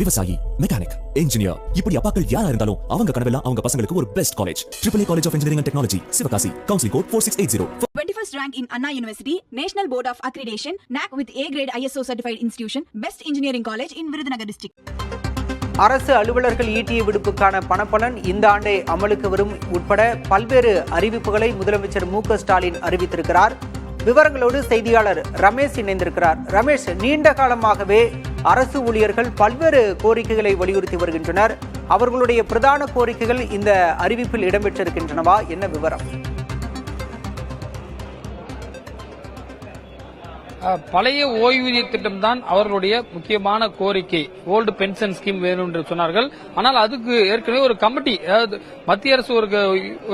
விவசாயி, mechanic, engineer, இப்படி அப்பாக்கள் யாரா இருந்தாலும் அவங்க கனவெல்லாம் அவங்க பசங்களுக்கு ஒரு best college. AAA College of Engineering and Technology, Sivakasi. Counseling code 4680. 21st rank in Anna University, National Board of Accreditation, NAC with A grade ISO certified institution, Best Engineering College in Virudhunagar district. அரசு அலுவலர்கள் ஈட்டிய விடுப்புக்கான பணப்பலன் இந்த ஆண்டே அமலுக்கு வரும் உட்பட பல்வேறு அறிவிப்புகளை முதலமைச்சர் மு.க.ஸ்டாலின் அறிவித்திருக்கிறார். விவரங்களோடு செய்தியாளர் ரமேஷ் இணைந்திருக்கிறார். ரமேஷ், நீண்ட காலமாகவே அரசு ஊழியர்கள் பல்வேறு கோரிக்கைகளை வலியுறுத்தி வருகின்றனர். அவர்களுடைய பிரதான கோரிக்கைகள் இந்த அறிவிப்பில் இடம்பெற்றிருக்கின்றனவா? என்ன விவரம்? பழைய ஓய்வூதிய திட்டம் தான் அவர்களுடைய முக்கியமான கோரிக்கை. ஓல்டு பென்ஷன் ஸ்கீம் வேணும் என்று சொன்னார்கள். ஆனால் அதுக்கு ஏற்கனவே ஒரு கமிட்டி, அதாவது மத்திய அரசு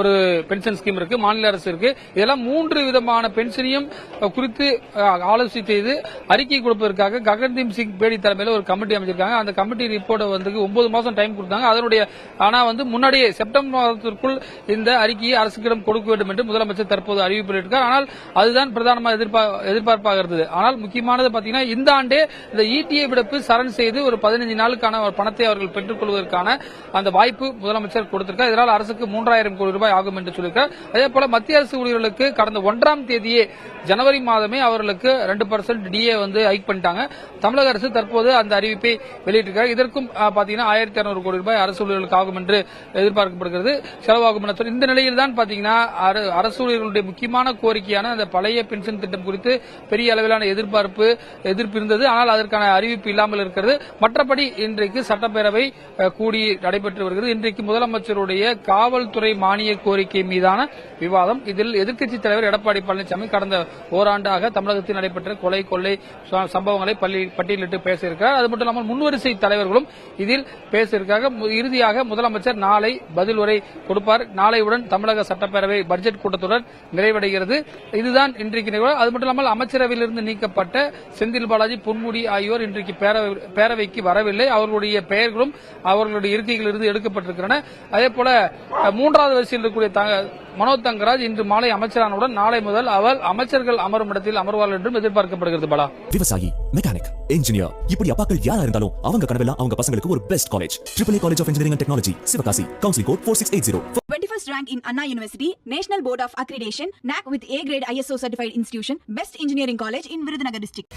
ஒரு பென்ஷன் ஸ்கீம் இருக்கு, மாநில அரசு இருக்கு. இதெல்லாம் 3 விதமான பென்ஷனையும் குறித்து ஆலோசனை செய்து அறிக்கை கொடுப்பதற்காக ககன்தீப் சிங் பேடி தலைமையில் ஒரு கமிட்டி அமைச்சிருக்காங்க. அந்த கமிட்டி ரிப்போர்ட் வந்து 9 மாசம் டைம் கொடுத்தாங்க. அதனுடைய ஆனா முன்னாடியே செப்டம்பர் மாதத்திற்குள் இந்த அறிக்கையை அரசுக்கிடம் கொடுக்க வேண்டும் என்று முதலமைச்சர் தற்போது அறிவிப்பு வெளியிட்டார். ஆனால் அதுதான் பிரதானமாக எதிர்பார்ப்பாக இருந்தது. ஆனால் முக்கியமானது பாத்தீங்கன்னா இந்த ஆண்டே இந்த ஈட்டிய விடுப்பு சரண் செய்து ஒரு 15 நாளுக்கான பணத்தை அவர்கள் பெற்றுக் கொள்வதற்கான அந்த வாய்ப்பு முதலமைச்சர் கொடுத்திருக்கார். இதனால் அரசுக்கு 3000 கோடி ரூபாய் ஆகும் என்று சொல்லியிருக்கார். அதே போல மத்திய அரசு ஊழியர்களுக்கு கடந்த 1ஆம் தேதியே ஜனவரி மாதமே அவர்களுக்கு 2% டிஏ ஹைக் பண்ணிட்டாங்க. தமிழக அரசு தற்போது அந்த அறிவிப்பை வெளியிட்டிருக்கிறார். இதற்கும் பாத்தீங்கன்னா 1200 கோடி ரூபாய் அரசு ஊழியர்களுக்கு ஆகும் என்று எதிர்பார்க்கப்படுகிறது, செலவாகும் என. இந்த நிலையில் தான் பாத்தீங்கன்னா அரசு ஊழியர்களுடைய முக்கியமான கோரிக்கையான அந்த பழைய பென்ஷன் திட்டம் குறித்து பெரிய அளவிலான எதிர்ப்பு இருந்தது. ஆனால் அதற்கான அறிவிப்பு இல்லாமல் இருக்கிறது. மற்றபடி இன்றைக்கு சட்டப்பேரவை கூடி நடைபெற்று வருகிறது. இன்றைக்கு முதலமைச்சருடைய காவல்துறை மானிய கோரிக்கை மீதான விவாதம். இதில் எதிர்க்கட்சித் தலைவர் எடப்பாடி பழனிசாமி கடந்த ஓராண்டாக தமிழகத்தில் நடைபெற்ற கொலை கொள்ளை சம்பவங்களை பட்டியலிட்டு பேச இருக்கிறார். அது மட்டும் இல்லாமல் முன்வரிசை தலைவர்களும் இதில் பேச இருக்காங்க. இறுதியாக முதலமைச்சர் நாளை பதில் உரை கொடுப்பார். நாளையுடன் தமிழக சட்டப்பேரவை பட்ஜெட் கூட்டத்துடன் நிறைவடைகிறது. இதுதான் இன்றைக்கு நிகழ்வு. அது மட்டும் இல்லாமல் அமைச்சரவையிலிருந்து நீக்கப்பட்ட செந்தில் பாலாஜி, பொன்முடி ஆகியோர் இன்றைக்கு பேரவைக்கு வரவில்லை. அவர்களுடைய பெயர்களும் அவர்களுடைய இருக்கைகளிலிருந்து எடுக்கப்பட்டிருக்கின்றன. அதேபோல 3வது வரிசையில் இருக்கக்கூடிய மனோ தங்கராஜ் இன்று மாலை அமைச்சரானவுடன் நாளை முதல் அவர் அமைச்சர்கள் அமரும் இடத்தில் அமர்வார்கள் என்றும் எதிர்பார்க்கப்படுகிறது. பாலா, விவசாயி, மெக்கானிக், இன்ஜினியர், இப்படி அப்பாக்கள் யாரா இருந்தாலும் அவங்க கனவெல்லாம் அவங்க பசங்களுக்கு ஒரு best college. AAA College of Engineering and Technology, Sivakasi. Counseling code 4680. 21st rank in Anna University, National Board of Accreditation, NAC with A grade ISO certified institution, Best Engineering College in Virudhunagar district.